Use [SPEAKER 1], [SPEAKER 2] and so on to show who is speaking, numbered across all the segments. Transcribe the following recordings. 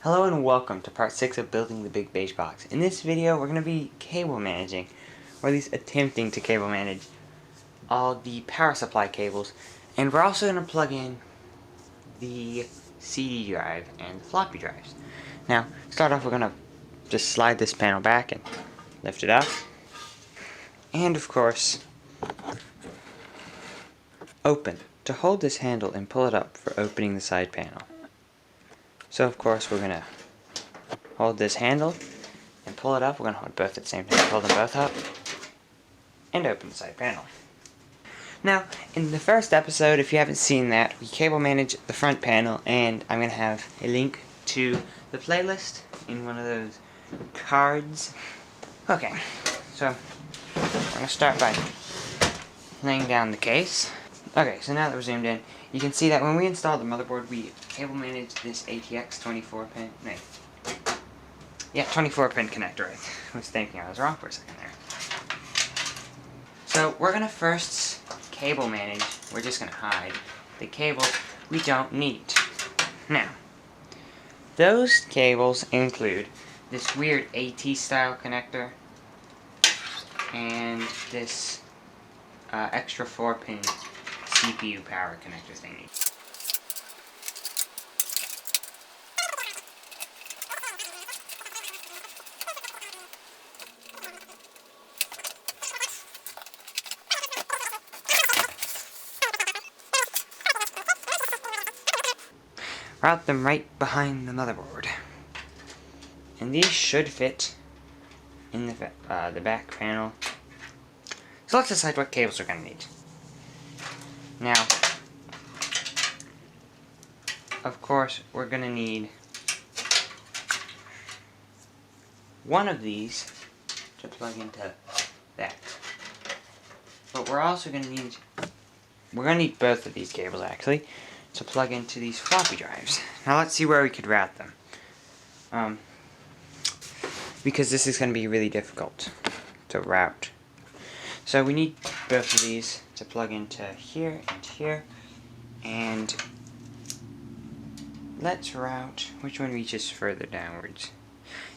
[SPEAKER 1] Hello and welcome to part 6 of building the BigBeigeBox. In this video we're going to be cable managing, or at least attempting to cable manage, all the power supply cables. And we're also going to plug in the CD drive and the floppy drives. Now, to start off, we're going to just slide this panel back and lift it up. And of course, open. To hold this handle and pull it up for opening the side panel. So of course we're going to hold this handle and pull it up. We're going to hold both at the same time. Hold them both up and open the side panel. Now, in the first episode, if you haven't seen that, we cable manage the front panel, and I'm going to have a link to the playlist in one of those cards. Okay, so I'm going to start by laying down the case. Okay, so now that we're zoomed in, you can see that when we installed the motherboard, we cable managed this ATX 24-pin, 24-pin connector. I was thinking I was wrong for a second there. So we're going to first cable manage, we're just going to hide the cables we don't need. Now, those cables include this weird AT style connector and this extra 4-pin CPU power connector thingy. Route them right behind the motherboard. And these should fit in the back panel. So let's decide what cables we're going to need. Now, of course, we're going to need one of these to plug into that. But we're also going to need both of these cables actually to plug into these floppy drives. Now let's see where we could route them. Because this is going to be really difficult to route. So we need both of these to plug into here and here. And let's route which one reaches further downwards.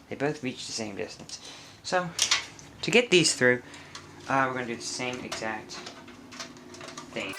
[SPEAKER 1] They both reach the same distance. So to get these through, we're going to do the same exact thing.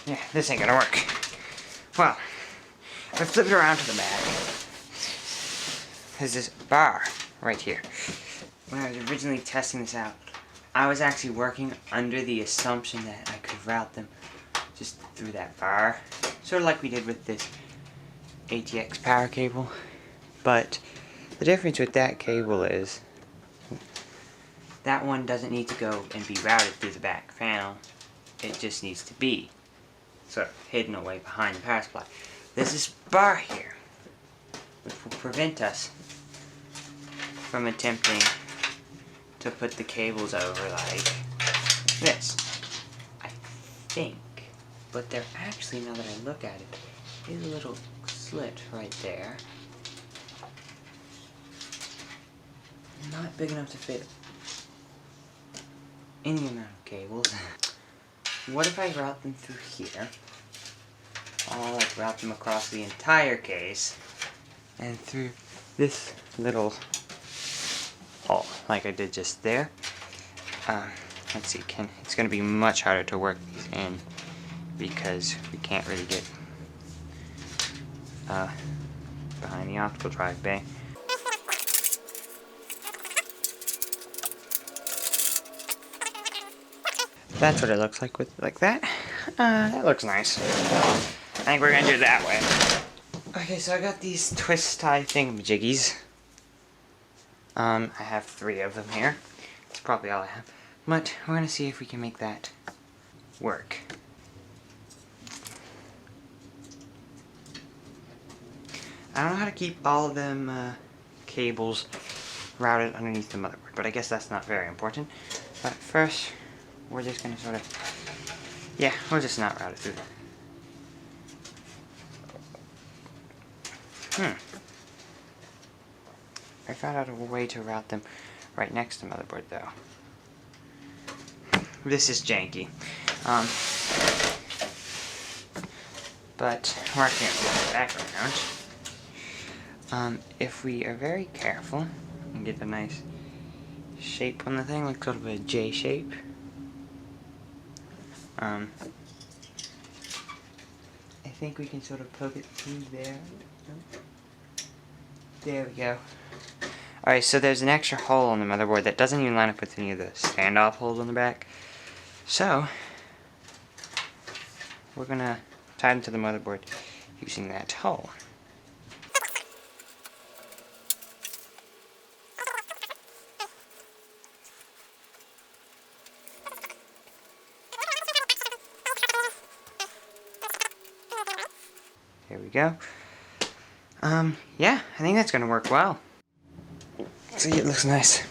[SPEAKER 1] Yeah, this ain't gonna work. Well, if I flip it around to the back, there's this bar right here. When I was originally testing this out, I was actually working under the assumption that I could route them just through that bar. Sort of like we did with this ATX power cable. But the difference with that cable is that one doesn't need to go and be routed through the back panel. It just needs to be sort of hidden away behind the power supply. There's this bar here, which will prevent us from attempting to put the cables over like this, I think. But there actually, now that I look at it, is a little slit right there. Not big enough to fit any amount of cables. What if I route them through here? I'll like route them across the entire case and through this little hole, like I did just there. Let's see, it's going to be much harder to work these in because we can't really get behind the optical drive bay. That's what it looks like with like that. That looks nice. I think we're gonna do it that way. Okay, so I got these twist tie thingamajiggies. I have 3 of them here. That's probably all I have. But we're gonna see if we can make that work. I don't know how to keep all of them cables routed underneath the motherboard, but I guess that's not very important. But first, we're just going to sort of, yeah, we'll just not route it through. I found out a way to route them right next to the motherboard, though. This is janky. But working in the background, if we are very careful and get a nice shape on the thing, like sort of a J shape, I think we can sort of poke it through there. There we go. Alright, so there's an extra hole on the motherboard that doesn't even line up with any of the standoff holes on the back. So, we're gonna tie it to the motherboard using that hole. There we go. Yeah, I think that's gonna work well. See, it looks nice.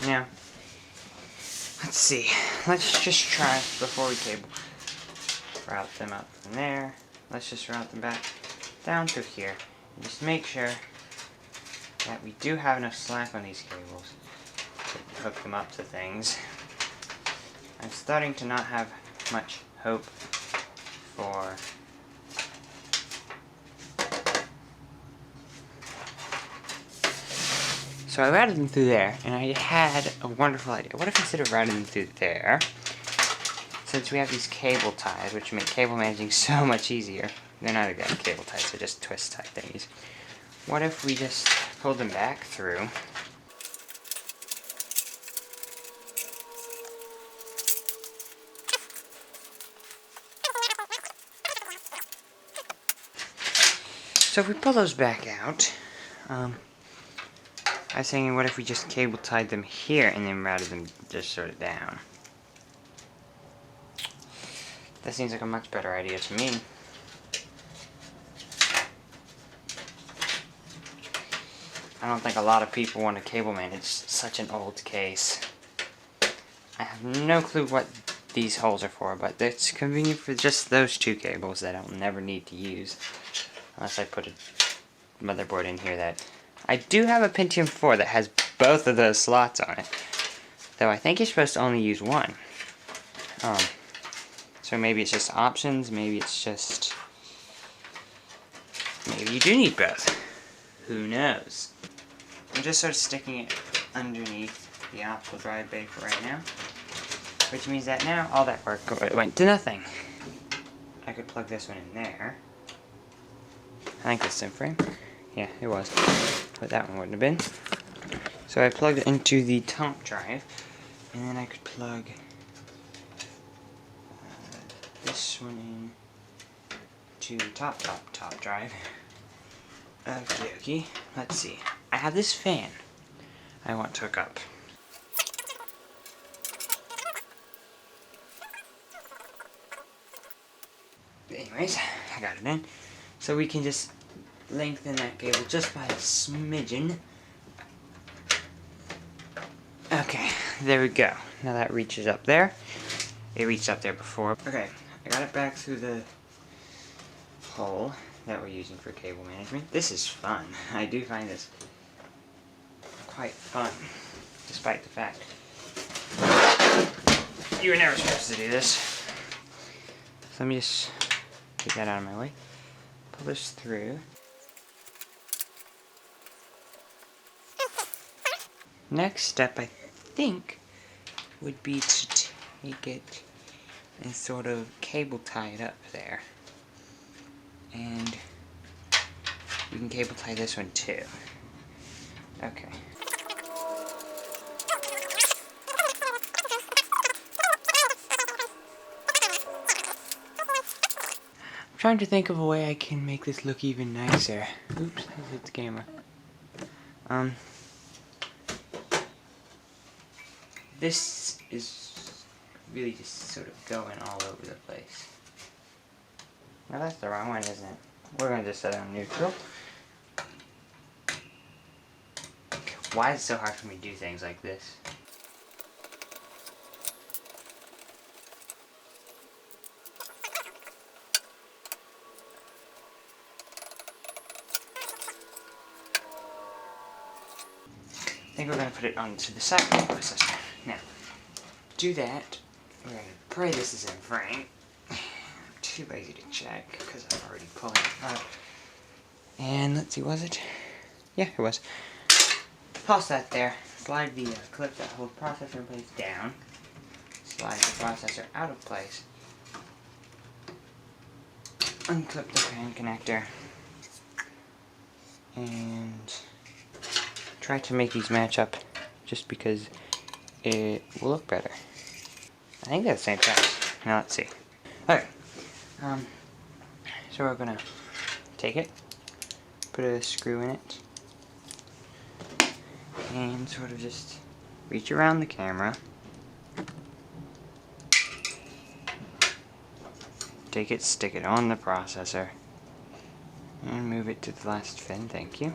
[SPEAKER 1] Now, let's see. Let's just try before we cable. Route them up from there. Let's just route them back down through here. And just make sure that we do have enough slack on these cables to hook them up to things. I'm starting to not have much hope for so I routed them through there, and I had a wonderful idea. What if instead of routing them through there, since we have these cable ties, which make cable managing so much easier, they're not exactly cable ties, they're just twist tie thingies. What if we just pulled them back through, so if we pull those back out, I was thinking, what if we just cable tied them here and then routed them just sort of down? That seems like a much better idea to me. I don't think a lot of people want to cable manage such an old case. I have no clue what these holes are for, but it's convenient for just those two cables that I'll never need to use. Unless I put a motherboard in here that... I do have a Pentium 4 that has both of those slots on it. Though I think you're supposed to only use one. So maybe it's just options, maybe it's just... maybe you do need both. Who knows? I'm just sort of sticking it underneath the optical drive bay for right now. Which means that now all that work went to nothing. I could plug this one in there. I think it's in frame. Yeah, it was. But that one wouldn't have been. So I plugged it into the top drive, and then I could plug this one in to the top drive. Okay, let's see. I have this fan I want to hook up. Anyways, I got it in. So we can just lengthen that cable just by a smidgen. Okay, there we go. Now that reaches up there. It reached up there before. Okay, I got it back through the hole that we're using for cable management. This is fun. I do find this quite fun, despite the fact you were never supposed to do this. So let me just get that out of my way. Pull this through. Next step, I think, would be to take it and sort of cable tie it up there. And we can cable tie this one too. Okay. I'm trying to think of a way I can make this look even nicer. Oops, I hit the camera. This is really just sort of going all over the place. Now that's the wrong one, isn't it? we're going to just set it on neutral. Why is it so hard for me to do things like this? I think we're going to put it onto the side of the processor. Now, do that. We're going to pray this is in frame. I'm too lazy to check because I've already pulled it up. And let's see, was it? Yeah, it was. Pause that there. Slide the clip that holds processor in place down. Slide the processor out of place. Unclip the fan connector. And try to make these match up just because it will look better. I think they're the same size. Now let's see. Okay. So we're gonna take it, put a screw in it, and sort of just reach around the camera. Take it, stick it on the processor, and move it to the last fin, thank you.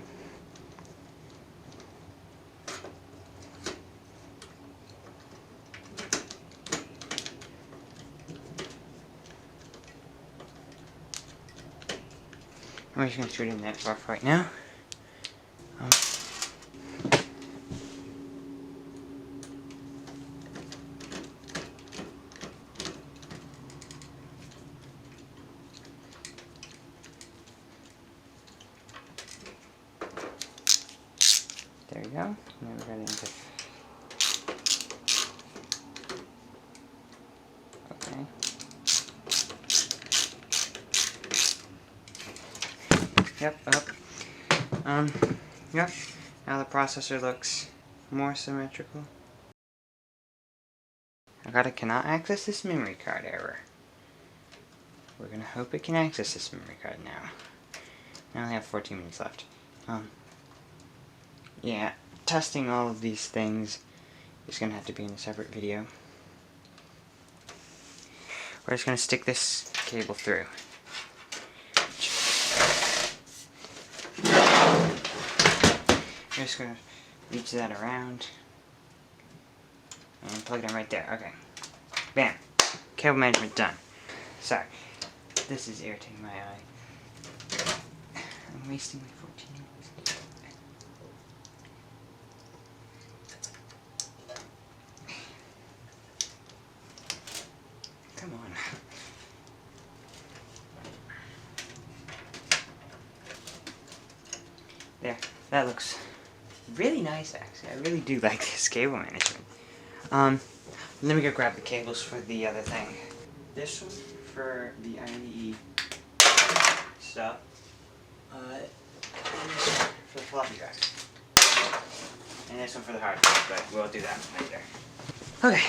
[SPEAKER 1] I'm just going to shoot it in that bar right now. There you go. Now we're going into. Okay. Yep, up. Yep. Now the processor looks more symmetrical. I got a cannot access this memory card error. We're gonna hope it can access this memory card now. I only have 14 minutes left. Yeah, testing all of these things is gonna have to be in a separate video. We're just gonna stick this cable through. I'm just going to reach that around and plug it in right there. Okay. Bam. Cable management done. Sorry. This is irritating my eye. I'm wasting my 14 minutes. Come on. There. That looks really nice, actually. I really do like this cable management. Let me go grab the cables for the other thing. This one for the INE stuff. And this one for the floppy drive. And this one for the hard drive, but we'll do that later. Okay.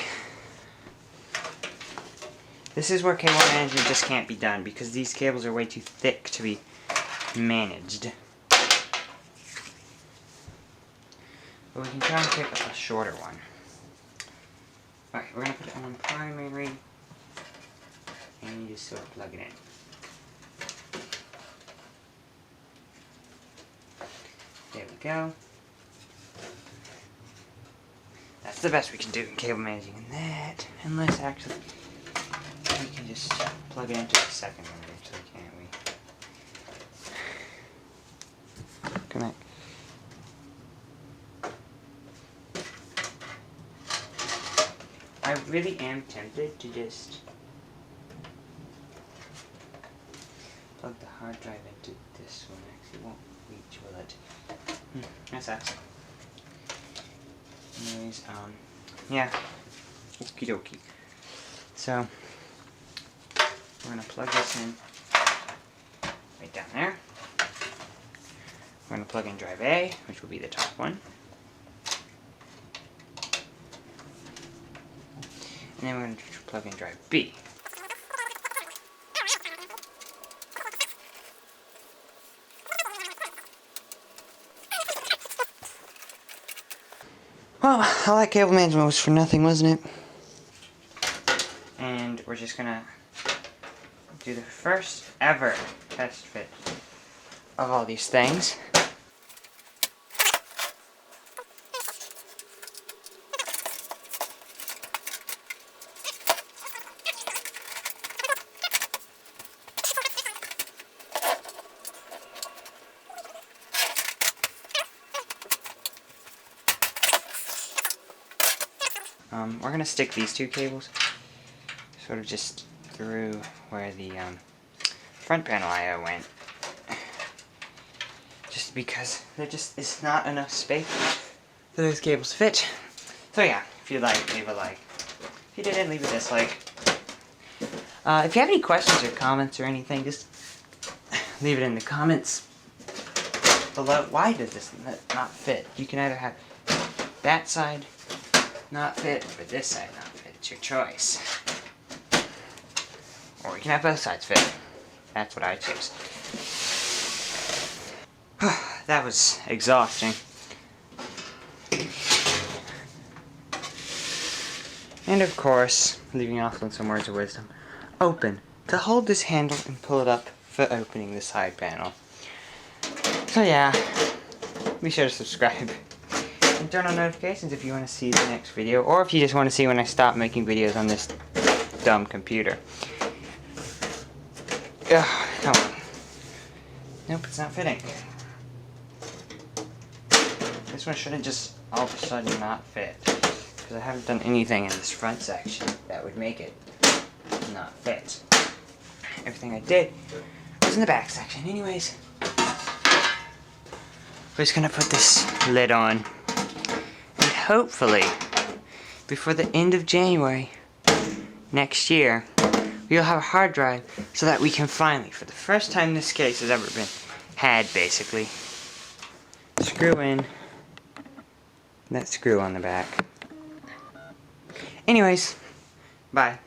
[SPEAKER 1] This is where cable management just can't be done because these cables are way too thick to be managed. But we can try and pick up a shorter one. Alright, we're going to put it on primary. And you just sort of plug it in. There we go. That's the best we can do in cable managing in that. Unless actually we can just plug it into the second one eventually, can't we? Connect. I really am tempted to just plug the hard drive into this one. Actually, it won't reach, will it? That sucks. Anyways, yeah. Okie dokie. So, we're gonna plug this in right down there. We're gonna plug in drive A, which will be the top one. And then we're going to plug in drive B. Well, all that cable management was for nothing, wasn't it? And we're just going to do the first ever test fit of all these things. We're going to stick these two cables sort of just through where the front panel I/O went. Just because there just is not enough space for those cables to fit. So yeah, if you like, leave a like. If you didn't, leave a dislike. If you have any questions or comments or anything, just leave it in the comments below. Why does this not fit? You can either have that side not fit, or this side not fit. It's your choice. Or you can have both sides fit. That's what I choose. That was exhausting. And of course, leaving off on some words of wisdom. Open. To hold this handle and pull it up for opening the side panel. So yeah, be sure to subscribe. And turn on notifications if you want to see the next video, or if you just want to see when I stop making videos on this dumb computer. Ugh, come on. Nope, it's not fitting. This one shouldn't just all of a sudden not fit, because I haven't done anything in this front section that would make it not fit. Everything I did was in the back section. Anyways, we're just gonna put this lid on. Hopefully, before the end of January next year, we'll have a hard drive so that we can finally, for the first time this case has ever been had, basically, screw in that screw on the back. Anyways, bye.